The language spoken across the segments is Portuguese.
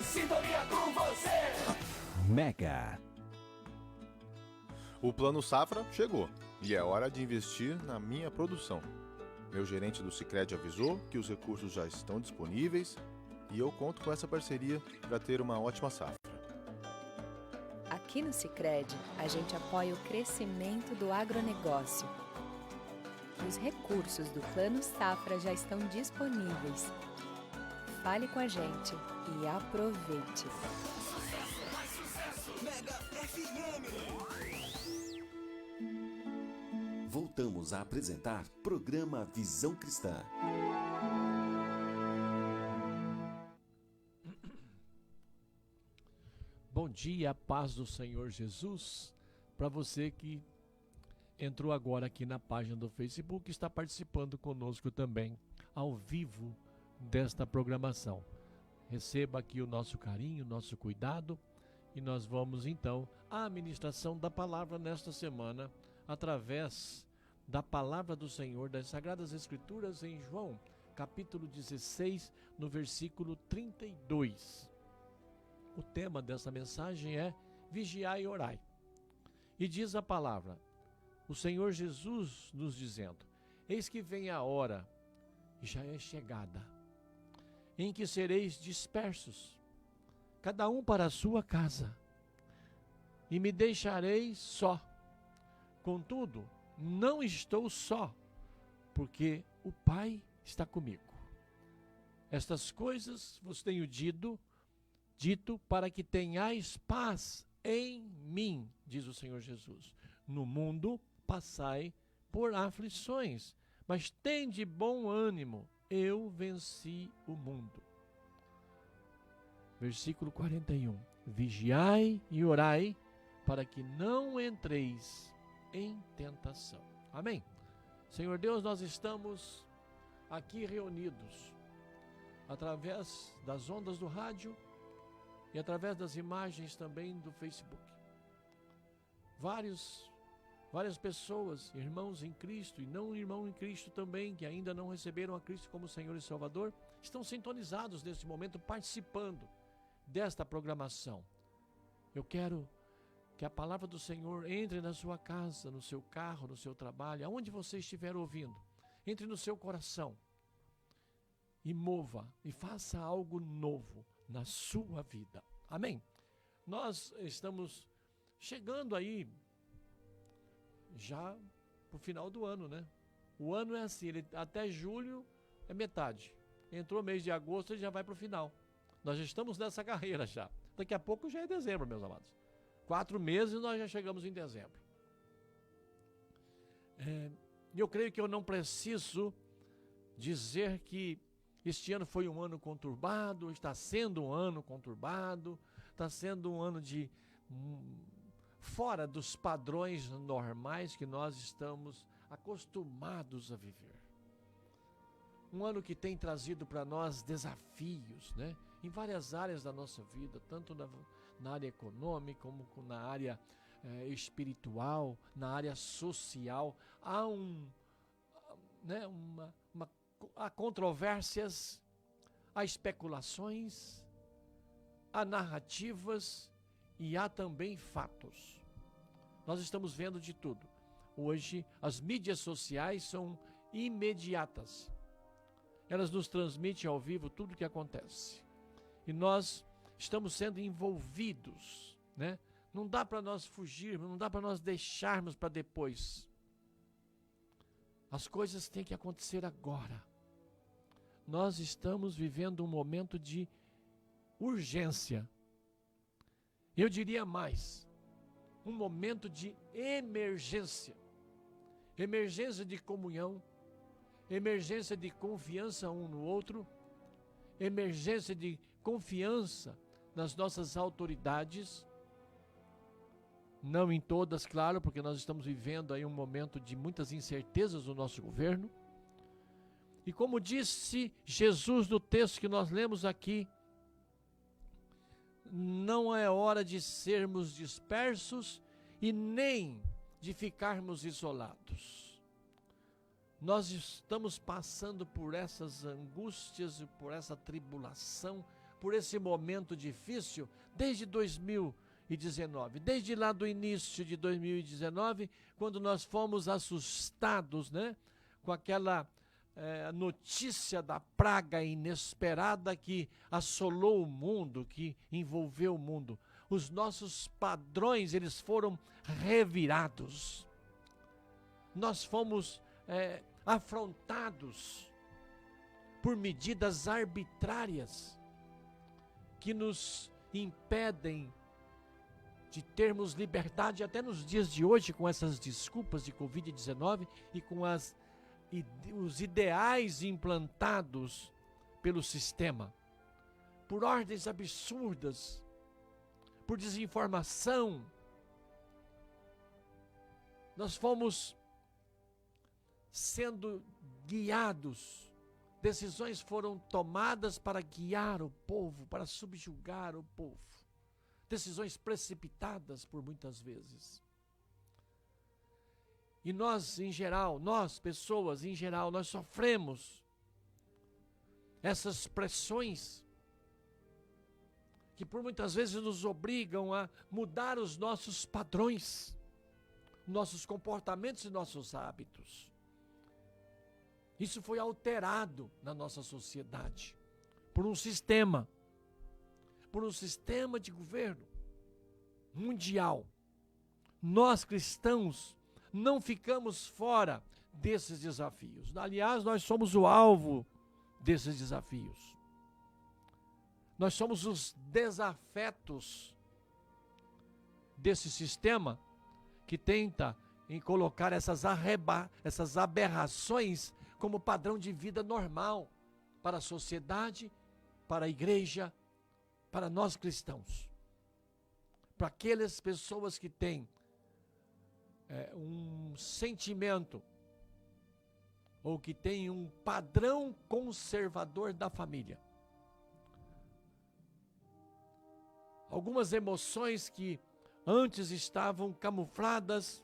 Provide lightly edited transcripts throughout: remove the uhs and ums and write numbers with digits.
Sintonia com você. Mega. O Plano Safra chegou e é hora de investir na minha produção. Meu gerente do Sicredi avisou que os recursos já estão disponíveis e eu conto com essa parceria para ter uma ótima safra. Aqui no Sicredi, a gente apoia o crescimento do agronegócio. Os recursos do Plano Safra já estão disponíveis. Fale com a gente e aproveite. Mega FM. Voltamos a apresentar programa Visão Cristã. Bom dia, a paz do Senhor Jesus. Para você que entrou agora aqui na página do Facebook, está participando conosco também, ao vivo, desta programação. Receba aqui o nosso carinho, o nosso cuidado, e nós vamos então à ministração da palavra nesta semana, através da palavra do Senhor, das Sagradas Escrituras, em João, capítulo 16, no versículo 32. O tema dessa mensagem é vigiai e orai. E diz a palavra, o Senhor Jesus nos dizendo, eis que vem a hora, e já é chegada, em que sereis dispersos, cada um para a sua casa, e me deixareis só. Contudo, não estou só, porque o Pai está comigo. Estas coisas vos tenho dito para que tenhais paz em mim, diz o Senhor Jesus. No mundo passai por aflições, mas tende bom ânimo, eu venci o mundo. Versículo 41. Vigiai e orai, para que não entreis em tentação. Amém? Senhor Deus, nós estamos aqui reunidos, através das ondas do rádio, e através das imagens também do Facebook. Várias pessoas, irmãos em Cristo e não irmão em Cristo também, que ainda não receberam a Cristo como Senhor e Salvador, estão sintonizados neste momento, participando desta programação. Eu quero que a palavra do Senhor entre na sua casa, no seu carro, no seu trabalho, aonde você estiver ouvindo, entre no seu coração e mova e faça algo novo na sua vida. Amém? Nós estamos chegando aí já pro final do ano, né? O ano é assim, até julho é metade. Entrou mês de agosto, ele já vai pro final. Nós já estamos nessa carreira já. Daqui a pouco já é dezembro, meus amados. 4 meses e nós já chegamos em dezembro. Eu creio que eu não preciso dizer que este ano foi um ano conturbado, está sendo um ano conturbado, está sendo um ano de fora dos padrões normais que nós estamos acostumados a viver. Um ano que tem trazido para nós desafios, né? Em várias áreas da nossa vida, tanto na área econômica, como na área espiritual, na área social. Há controvérsias, há especulações, há narrativas e há também fatos. Nós estamos vendo de tudo. Hoje, as mídias sociais são imediatas. Elas nos transmitem ao vivo tudo o que acontece. E nós estamos sendo envolvidos, né? Não dá para nós fugirmos, não dá para nós deixarmos para depois. As coisas têm que acontecer agora. Nós estamos vivendo um momento de urgência. Eu diria mais, um momento de emergência. Emergência de comunhão, emergência de confiança um no outro, emergência de confiança nas nossas autoridades. Não em todas, claro, porque nós estamos vivendo aí um momento de muitas incertezas no nosso governo. E como disse Jesus no texto que nós lemos aqui, não é hora de sermos dispersos e nem de ficarmos isolados. Nós estamos passando por essas angústias e por essa tribulação por esse momento difícil desde 2019, desde lá do início de 2019, quando nós fomos assustados, né, com aquela notícia da praga inesperada que assolou o mundo, que envolveu o mundo. Os nossos padrões, eles foram revirados. Nós fomos afrontados por medidas arbitrárias que nos impedem de termos liberdade até nos dias de hoje, com essas desculpas de Covid-19 e com os ideais implantados pelo sistema, por ordens absurdas, por desinformação. Nós fomos sendo guiados, decisões foram tomadas para guiar o povo, para subjugar o povo. Decisões precipitadas por muitas vezes. E nós, em geral, pessoas em geral, nós sofremos essas pressões que por muitas vezes nos obrigam a mudar os nossos padrões, nossos comportamentos e nossos hábitos. Isso foi alterado na nossa sociedade por um sistema de governo mundial. Nós cristãos não ficamos fora desses desafios. Aliás, nós somos o alvo desses desafios. Nós somos os desafetos desse sistema que tenta em colocar essas aberrações como padrão de vida normal para a sociedade, para a igreja, para nós cristãos. Para aquelas pessoas que têm um sentimento ou que têm um padrão conservador da família. Algumas emoções que antes estavam camufladas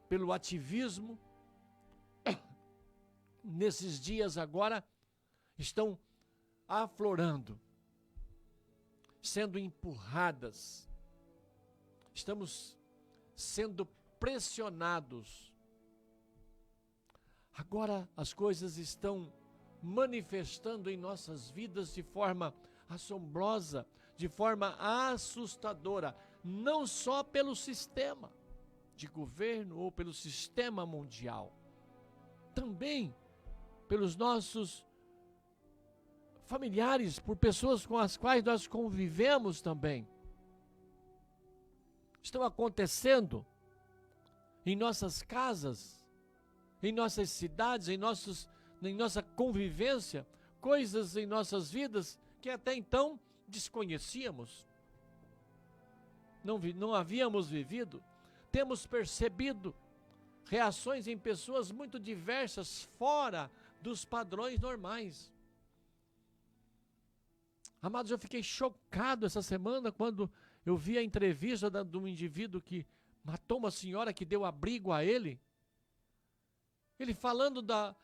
pelo ativismo, nesses dias agora estão aflorando, sendo empurradas. Estamos sendo pressionados. Agora as coisas estão manifestando em nossas vidas de forma assombrosa, de forma assustadora, não só pelo sistema de governo ou pelo sistema mundial, também pelos nossos familiares, por pessoas com as quais nós convivemos também. Estão acontecendo em nossas casas, em nossas cidades, em nossa convivência, coisas em nossas vidas que até então desconhecíamos, não havíamos vivido. Temos percebido reações em pessoas muito diversas, fora dos padrões normais. Amados, eu fiquei chocado essa semana quando eu vi a entrevista de um indivíduo que matou uma senhora que deu abrigo a ele. Ele falando para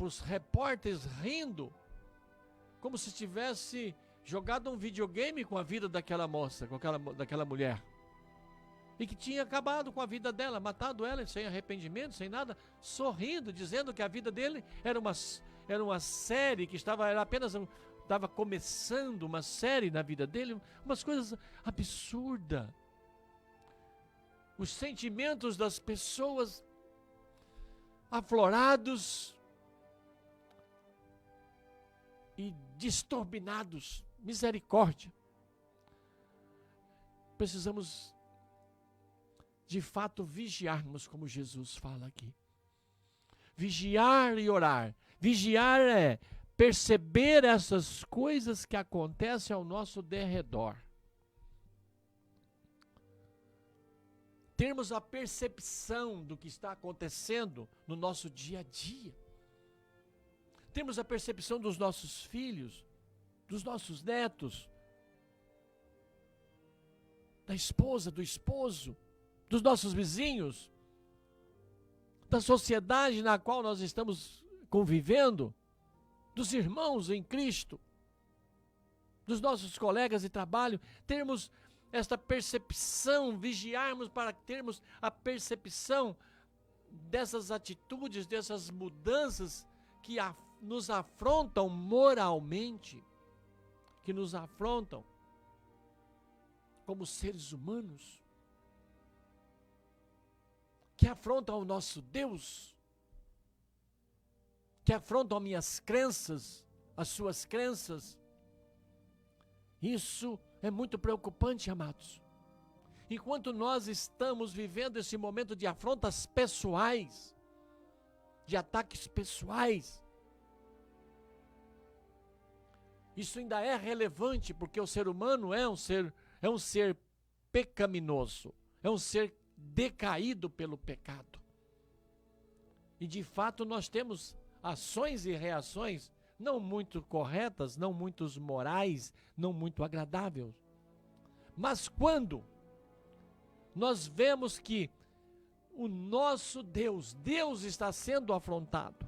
os repórteres, rindo, como se tivesse jogado um videogame com a vida daquela moça, daquela mulher. E que tinha acabado com a vida dela, matado ela sem arrependimento, sem nada, sorrindo, dizendo que a vida dele era uma série, que estava começando uma série na vida dele, umas coisas absurdas. Os sentimentos das pessoas aflorados e disturbinados. Misericórdia. Precisamos de fato vigiarmos, como Jesus fala aqui. Vigiar e orar. Vigiar é perceber essas coisas que acontecem ao nosso derredor. Termos a percepção do que está acontecendo no nosso dia a dia. Temos a percepção dos nossos filhos, dos nossos netos, da esposa, do esposo, dos nossos vizinhos, da sociedade na qual nós estamos convivendo, dos irmãos em Cristo. dos nossos colegas de trabalho, termos esta percepção, vigiarmos para termos a percepção dessas atitudes, dessas mudanças que nos afrontam moralmente, que nos afrontam como seres humanos, que afrontam o nosso Deus, que afrontam as minhas crenças, as suas crenças. Isso é muito preocupante, amados. Enquanto nós estamos vivendo esse momento de afrontas pessoais, de ataques pessoais, isso ainda é relevante, porque o ser humano é um ser pecaminoso, é um ser decaído pelo pecado. E de fato nós temos ações e reações não muito corretas, não muito morais, não muito agradáveis. Mas quando nós vemos que o nosso Deus está sendo afrontado,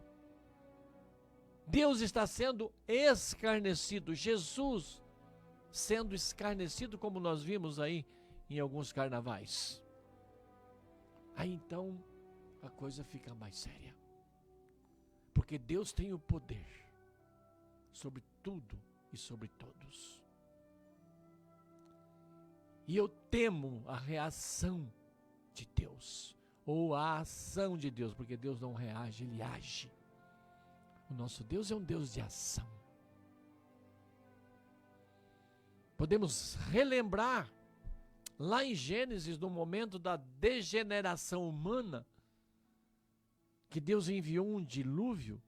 Deus está sendo escarnecido, Jesus sendo escarnecido, como nós vimos aí em alguns carnavais, aí então a coisa fica mais séria. Porque Deus tem o poder sobre tudo e sobre todos. E eu temo a reação de Deus, ou a ação de Deus, porque Deus não reage, Ele age. O nosso Deus é um Deus de ação. Podemos relembrar lá em Gênesis, no momento da degeneração humana, que Deus enviou um dilúvio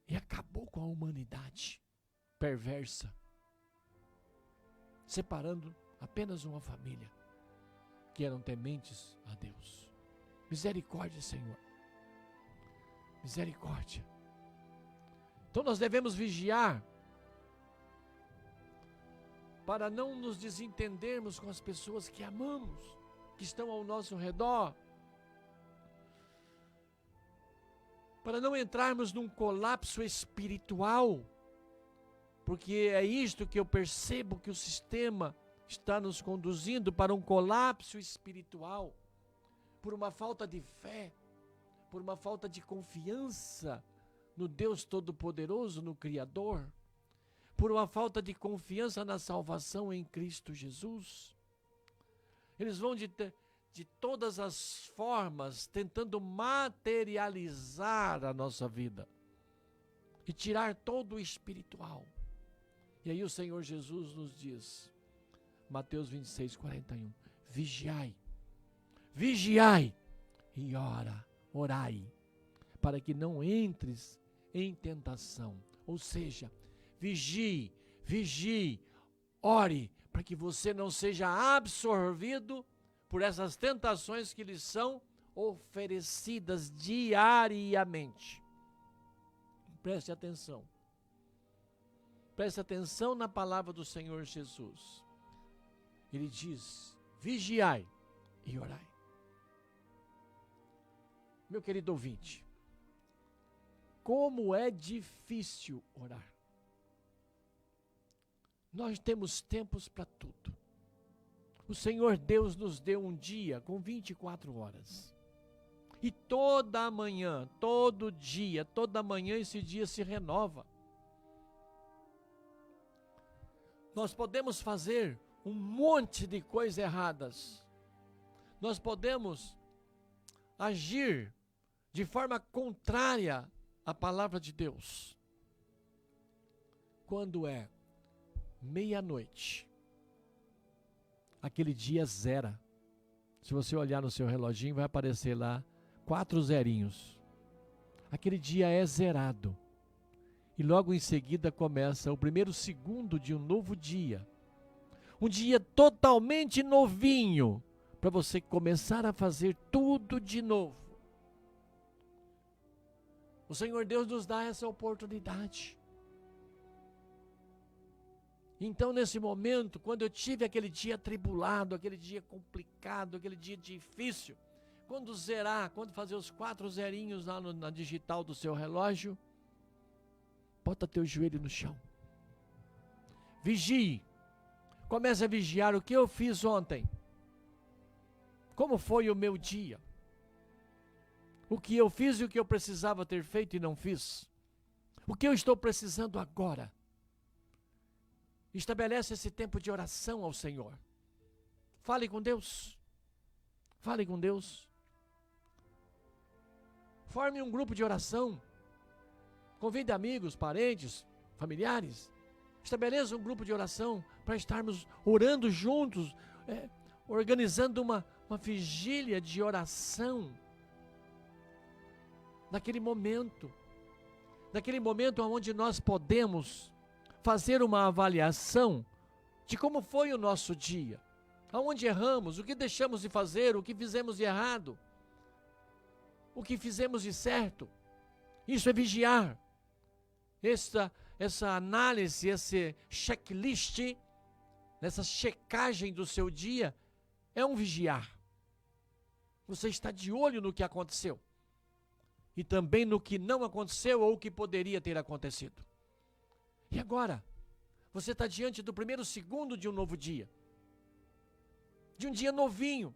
e acabou com a humanidade perversa, separando apenas uma família, que eram tementes a Deus. Misericórdia, Senhor. Misericórdia. Então nós devemos vigiar para não nos desentendermos com as pessoas que amamos, que estão ao nosso redor, para não entrarmos num colapso espiritual, porque é isto que eu percebo que o sistema está nos conduzindo para um colapso espiritual, por uma falta de fé, por uma falta de confiança no Deus Todo-Poderoso, no Criador, por uma falta de confiança na salvação em Cristo Jesus. Eles vão de todas as formas tentando materializar a nossa vida e tirar todo o espiritual. E aí o Senhor Jesus nos diz, Mateus 26, 41, vigiai e orai, para que não entres em tentação. Ou seja, vigie, ore, para que você não seja absorvido por essas tentações que lhes são oferecidas diariamente. Preste atenção. Preste atenção na palavra do Senhor Jesus. Ele diz, vigiai e orai. Meu querido ouvinte, como é difícil orar. Nós temos tempos para tudo. O Senhor Deus nos deu um dia com 24 horas. E toda manhã, todo dia, toda manhã esse dia se renova. Nós podemos fazer um monte de coisas erradas. Nós podemos agir de forma contrária à palavra de Deus. Quando é meia-noite, aquele dia zera. Se você olhar no seu reloginho, vai aparecer lá 4 zerinhos. Aquele dia é zerado. E logo em seguida começa o primeiro segundo de um novo dia. Um dia totalmente novinho, para você começar a fazer tudo de novo. O Senhor Deus nos dá essa oportunidade. Então, nesse momento, quando eu tive aquele dia atribulado, aquele dia complicado, aquele dia difícil, quando zerar, quando fazer os 4 zerinhos lá na digital do seu relógio, bota teu joelho no chão Vigie. Comece a vigiar o que eu fiz ontem. Como foi o meu dia? O que eu fiz e o que eu precisava ter feito e não fiz? O que eu estou precisando agora? Estabelece esse tempo de oração ao Senhor. Fale com Deus. Fale com Deus. Forme um grupo de oração. Convide amigos, parentes, familiares. Estabeleça um grupo de oração para estarmos orando juntos, organizando uma vigília de oração. Naquele momento onde nós podemos fazer uma avaliação de como foi o nosso dia, aonde erramos, o que deixamos de fazer, o que fizemos de errado, o que fizemos de certo. Isso é vigiar. Essa análise, esse checklist, essa checagem do seu dia é um vigiar. Você está de olho no que aconteceu e também no que não aconteceu ou o que poderia ter acontecido. E agora, você está diante do primeiro segundo de um novo dia, de um dia novinho,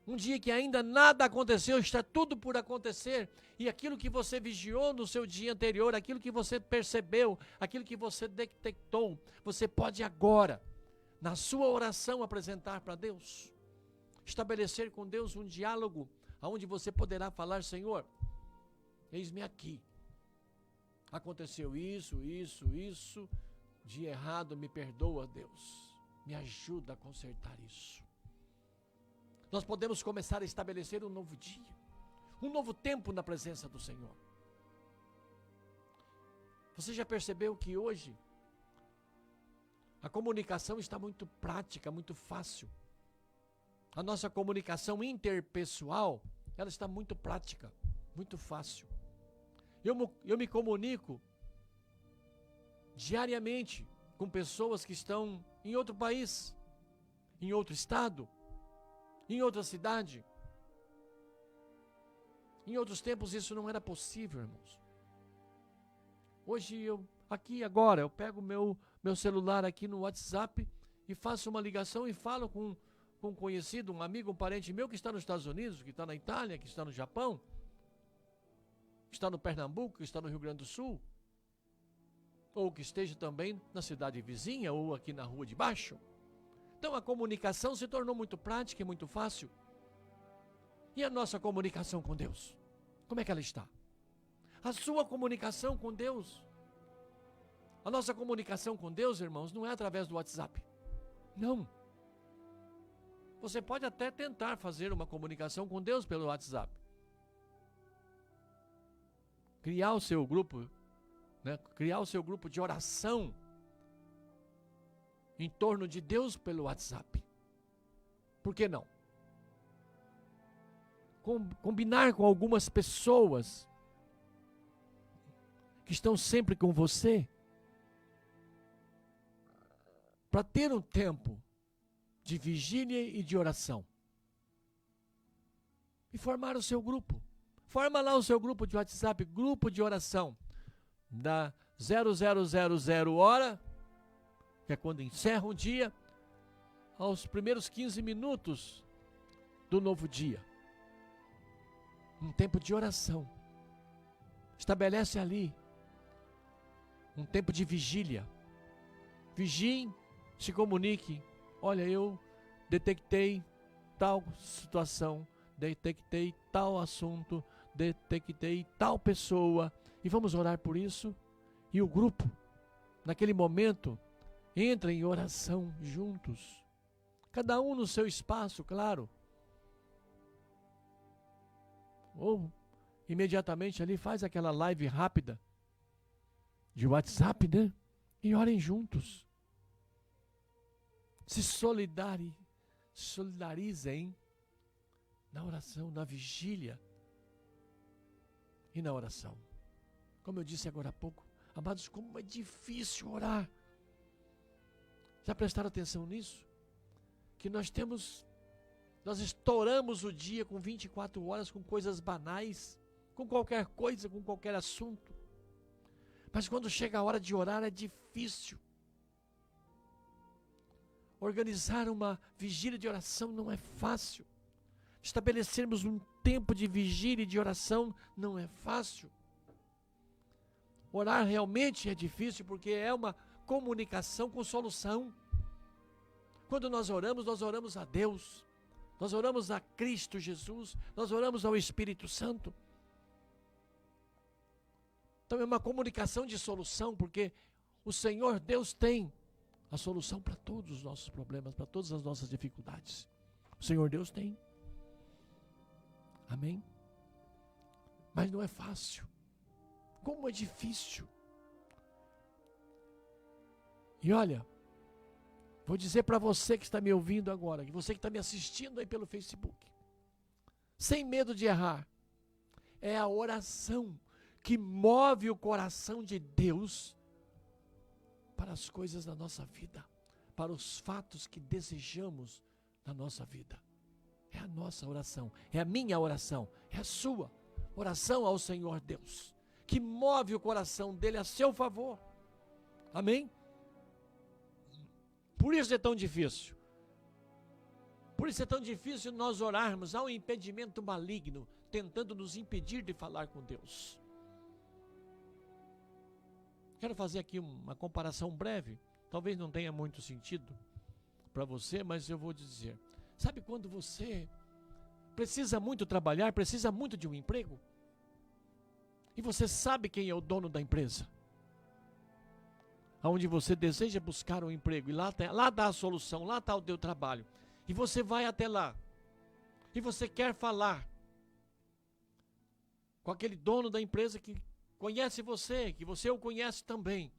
um dia que ainda nada aconteceu, está tudo por acontecer, e aquilo que você vigiou no seu dia anterior, aquilo que você percebeu, aquilo que você detectou, você pode agora, na sua oração, apresentar para Deus, estabelecer com Deus um diálogo, onde você poderá falar: Senhor, eis-me aqui, aconteceu isso, de errado, me perdoa, Deus, me ajuda a consertar isso. Nós podemos começar a estabelecer um novo dia, um novo tempo na presença do Senhor. Você já percebeu que hoje a comunicação está muito prática, muito fácil. A nossa comunicação interpessoal, ela está muito prática, muito fácil. Eu me comunico diariamente com pessoas que estão em outro país, em outro estado, em outra cidade. Em outros tempos isso não era possível, irmãos. Hoje eu pego meu celular aqui no WhatsApp e faço uma ligação e falo com um conhecido, um amigo, um parente meu que está nos Estados Unidos, que está na Itália, que está no Japão, que está no Pernambuco, que está no Rio Grande do Sul, ou que esteja também na cidade vizinha ou aqui na rua de baixo. Então a comunicação se tornou muito prática e muito fácil. E a nossa comunicação com Deus? Como é que ela está? A sua comunicação com Deus? A nossa comunicação com Deus, irmãos, não é através do WhatsApp. Não. Você pode até tentar fazer uma comunicação com Deus pelo WhatsApp. Criar o seu grupo, criar o seu grupo de oração em torno de Deus pelo WhatsApp. Por que não? Combinar com algumas pessoas que estão sempre com você para ter um tempo de vigília e de oração. E formar o seu grupo. Forma lá o seu grupo de WhatsApp, grupo de oração. Da 0000 hora, que é quando encerra um dia, aos primeiros 15 minutos do novo dia. Um tempo de oração. Estabelece ali um tempo de vigília. Vigiem, se comuniquem. Olha, eu detectei tal situação, detectei tal assunto, detectei tal pessoa, e vamos orar por isso. E o grupo, naquele momento, entra em oração juntos, cada um no seu espaço, claro. Ou imediatamente ali faz aquela live rápida de WhatsApp, e orem juntos. Se solidarizem na oração, na vigília e na oração. Como eu disse agora há pouco, amados, como é difícil orar. Já prestaram atenção nisso? Que nós estouramos o dia com 24 horas com coisas banais, com qualquer coisa, com qualquer assunto. Mas quando chega a hora de orar é difícil. Organizar uma vigília de oração não é fácil. Estabelecermos um tempo de vigília e de oração não é fácil. Orar realmente é difícil porque é uma comunicação com solução. Quando nós oramos a Deus, nós oramos a Cristo Jesus, nós oramos ao Espírito Santo. Então é uma comunicação de solução, porque o Senhor Deus tem a solução para todos os nossos problemas, para todas as nossas dificuldades. O Senhor Deus tem. Amém? Mas não é fácil. Como é difícil. E olha, vou dizer para você que está me ouvindo agora, que você que está me assistindo aí pelo Facebook, sem medo de errar, é a oração que move o coração de Deus para as coisas da nossa vida, para os fatos que desejamos na nossa vida. É a nossa oração, é a minha oração, é a sua oração ao Senhor Deus, que move o coração dele a seu favor. Amém? Por isso é tão difícil. Por isso é tão difícil nós orarmos. Há um impedimento maligno tentando nos impedir de falar com Deus. Quero fazer aqui uma comparação breve. Talvez não tenha muito sentido para você, mas eu vou dizer. Sabe quando você precisa muito trabalhar, precisa muito de um emprego? E você sabe quem é o dono da empresa? Onde você deseja buscar um emprego, e lá dá a solução, lá está o teu trabalho. E você vai até lá. E você quer falar com aquele dono da empresa que conhece você, que você o conhece também.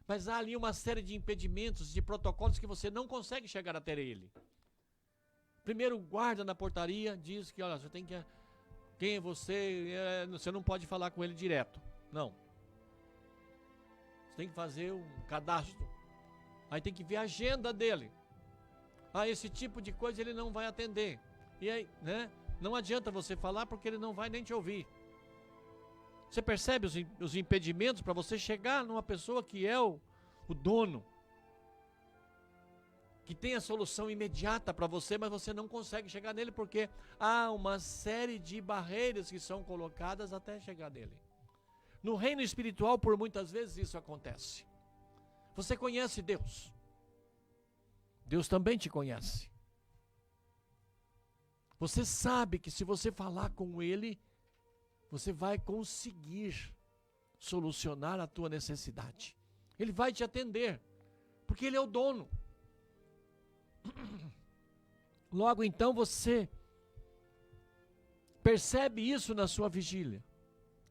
Mas há ali uma série de impedimentos, de protocolos que você não consegue chegar até ele. Primeiro, o guarda na portaria diz que, olha, você tem que... Quem é você? Você não pode falar com ele direto. Não. Você tem que fazer um cadastro. Aí tem que ver a agenda dele. Esse tipo de coisa ele não vai atender. E aí, né? Não adianta você falar porque ele não vai nem te ouvir. Você percebe os impedimentos para você chegar numa pessoa que é o dono, que tem a solução imediata para você, mas você não consegue chegar nele porque há uma série de barreiras que são colocadas até chegar nele. No reino espiritual, por muitas vezes isso acontece. Você conhece Deus. Deus também te conhece. Você sabe que se você falar com Ele, você vai conseguir solucionar a tua necessidade. Ele vai te atender, porque Ele é o dono. Logo então você percebe isso na sua vigília.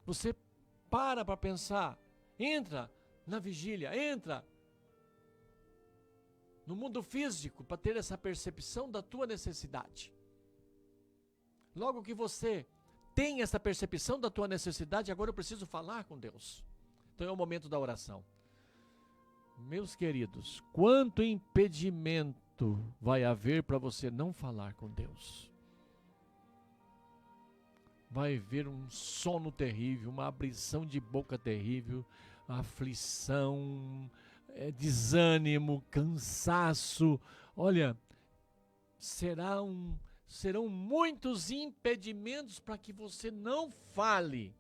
Você para pensar, entra na vigília, entra no mundo físico para ter essa percepção da tua necessidade. Logo que você tem essa percepção da tua necessidade, agora eu preciso falar com Deus. Então é o momento da oração. Meus queridos, quanto impedimento vai haver para você não falar com Deus? Vai haver um sono terrível, uma abrição de boca terrível, aflição, desânimo, cansaço. Olha, serão muitos impedimentos para que você não fale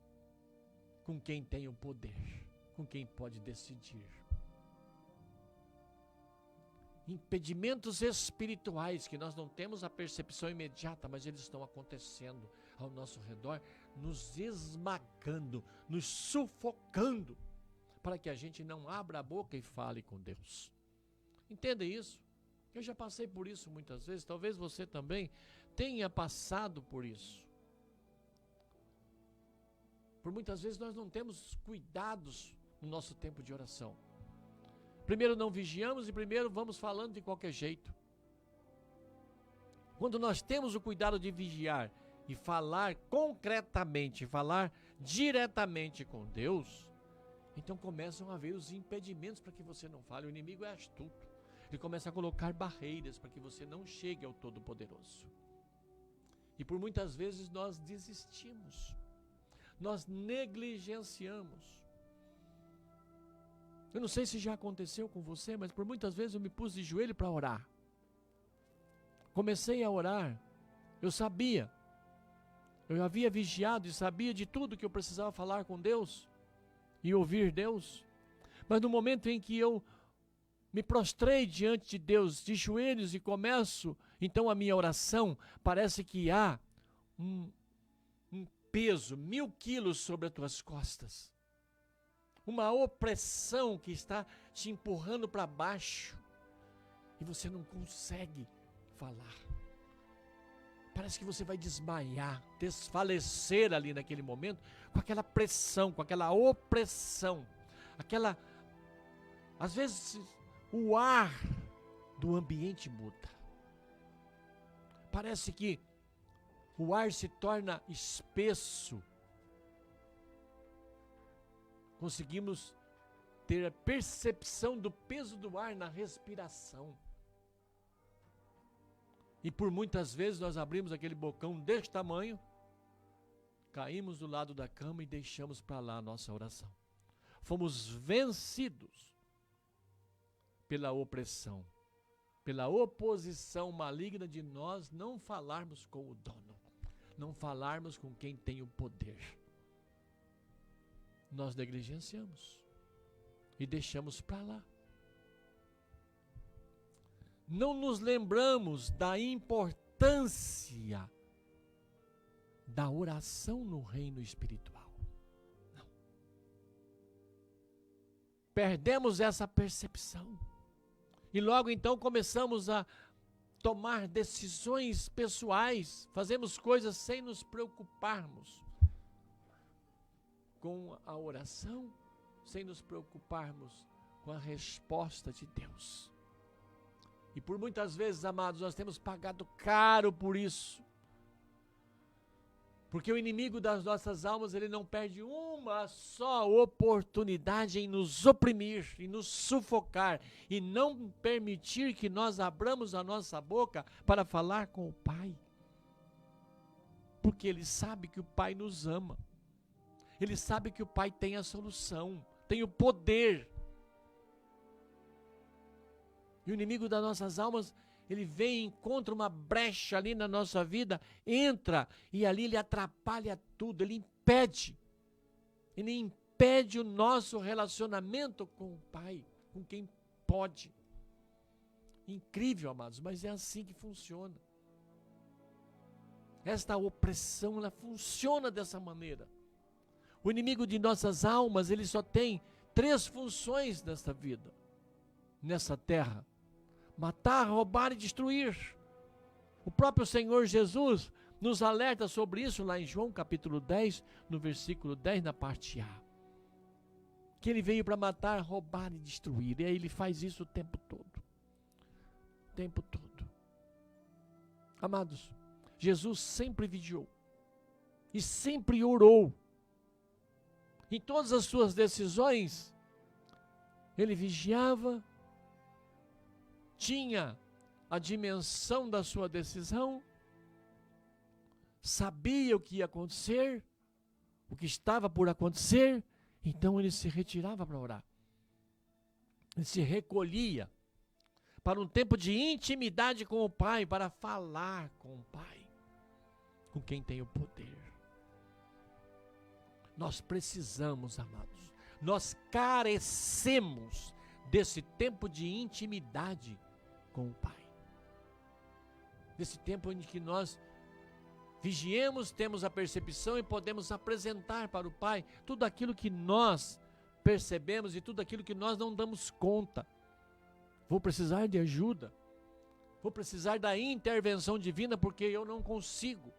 com quem tem o poder, com quem pode decidir. Impedimentos espirituais que nós não temos a percepção imediata, mas eles estão acontecendo ao nosso redor, nos esmagando, nos sufocando, para que a gente não abra a boca e fale com Deus. Entenda isso? Eu já passei por isso muitas vezes, talvez você também tenha passado por isso. Por muitas vezes nós não temos cuidados no nosso tempo de oração. Primeiro não vigiamos e primeiro vamos falando de qualquer jeito. Quando nós temos o cuidado de vigiar e falar concretamente, falar diretamente com Deus, então começam a haver os impedimentos para que você não fale. O inimigo é astuto. Ele começa a colocar barreiras para que você não chegue ao Todo-Poderoso. E por muitas vezes nós desistimos. Nós negligenciamos. Eu não sei se já aconteceu com você, mas por muitas vezes eu me pus de joelho para orar. comecei a orar, eu sabia, eu havia vigiado e sabia de tudo que eu precisava falar com Deus e ouvir Deus. Mas no momento em que eu me prostrei diante de Deus de joelhos e começo então a minha oração, parece que há um peso, 1000 quilos sobre as tuas costas. Uma opressão que está te empurrando para baixo e você não consegue falar. Parece que você vai desmaiar, desfalecer ali naquele momento, com aquela pressão, com aquela opressão, às vezes o ar do ambiente muda. Parece que o ar se torna espesso. Conseguimos ter a percepção do peso do ar na respiração. E por muitas vezes nós abrimos aquele bocão deste tamanho, caímos do lado da cama e deixamos para lá a nossa oração. Fomos vencidos pela opressão, pela oposição maligna de nós não falarmos com o dono, não falarmos com quem tem o poder. Nós negligenciamos e deixamos para lá. Não nos lembramos da importância da oração no reino espiritual. Não. Perdemos essa percepção. E logo então começamos a tomar decisões pessoais, fazemos coisas sem nos preocuparmos com a oração, sem nos preocuparmos com a resposta de Deus. E por muitas vezes, amados, nós temos pagado caro por isso. Porque o inimigo das nossas almas, ele não perde uma só oportunidade em nos oprimir, em nos sufocar, e não permitir que nós abramos a nossa boca para falar com o Pai. Porque ele sabe que o Pai nos ama. Ele sabe que o Pai tem a solução, tem o poder. E o inimigo das nossas almas, ele vem e encontra uma brecha ali na nossa vida, entra e ali ele atrapalha tudo, ele impede o nosso relacionamento com o Pai, com quem pode. Incrível, amados, mas é assim que funciona. Esta opressão, ela funciona dessa maneira. O inimigo de nossas almas, ele só tem 3 funções nesta vida, nessa terra: matar, roubar e destruir. O próprio Senhor Jesus nos alerta sobre isso lá em João capítulo 10, no versículo 10, na parte A. Que ele veio para matar, roubar e destruir. E aí ele faz isso o tempo todo. O tempo todo. Amados, Jesus sempre vigiou e sempre orou. Em todas as suas decisões, ele vigiava, tinha a dimensão da sua decisão, sabia o que ia acontecer, o que estava por acontecer, então ele se retirava para orar. Ele se recolhia para um tempo de intimidade com o Pai, para falar com o Pai, com quem tem o poder. Nós precisamos, amados, nós carecemos desse tempo de intimidade com o Pai. Desse tempo em que nós vigiemos, temos a percepção e podemos apresentar para o Pai tudo aquilo que nós percebemos e tudo aquilo que nós não damos conta. Vou precisar de ajuda, vou precisar da intervenção divina porque eu não consigo.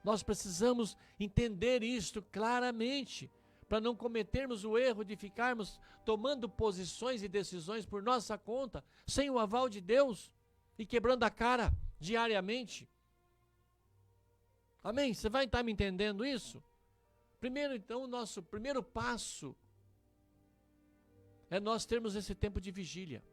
Nós precisamos entender isto claramente, para não cometermos o erro de ficarmos tomando posições e decisões por nossa conta, sem o aval de Deus, e quebrando a cara diariamente. Amém? Você vai estar me entendendo isso? Primeiro, então, o nosso primeiro passo é nós termos esse tempo de vigília,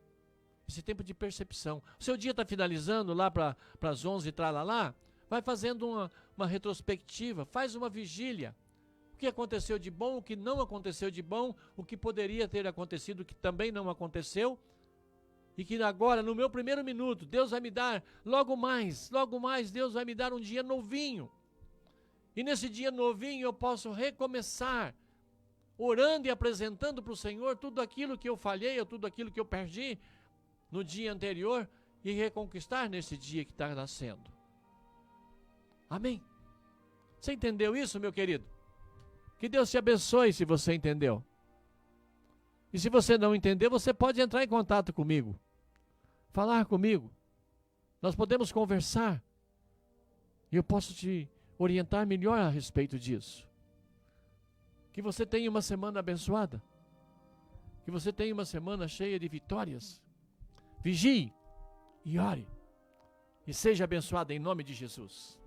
esse tempo de percepção. O seu dia está finalizando lá para as 11, tralalá, vai fazendo uma retrospectiva, faz uma vigília. O que aconteceu de bom, o que não aconteceu de bom, o que poderia ter acontecido, o que também não aconteceu. E que agora, no meu primeiro minuto, Deus vai me dar, logo mais, Deus vai me dar um dia novinho. E nesse dia novinho eu posso recomeçar, orando e apresentando para o Senhor tudo aquilo que eu falhei, ou tudo aquilo que eu perdi no dia anterior, e reconquistar nesse dia que está nascendo. Amém? Você entendeu isso, meu querido? Que Deus te abençoe se você entendeu. E se você não entender, você pode entrar em contato comigo, falar comigo. Nós podemos conversar e eu posso te orientar melhor a respeito disso. Que você tenha uma semana abençoada, que você tenha uma semana cheia de vitórias. Vigie e ore e seja abençoado em nome de Jesus.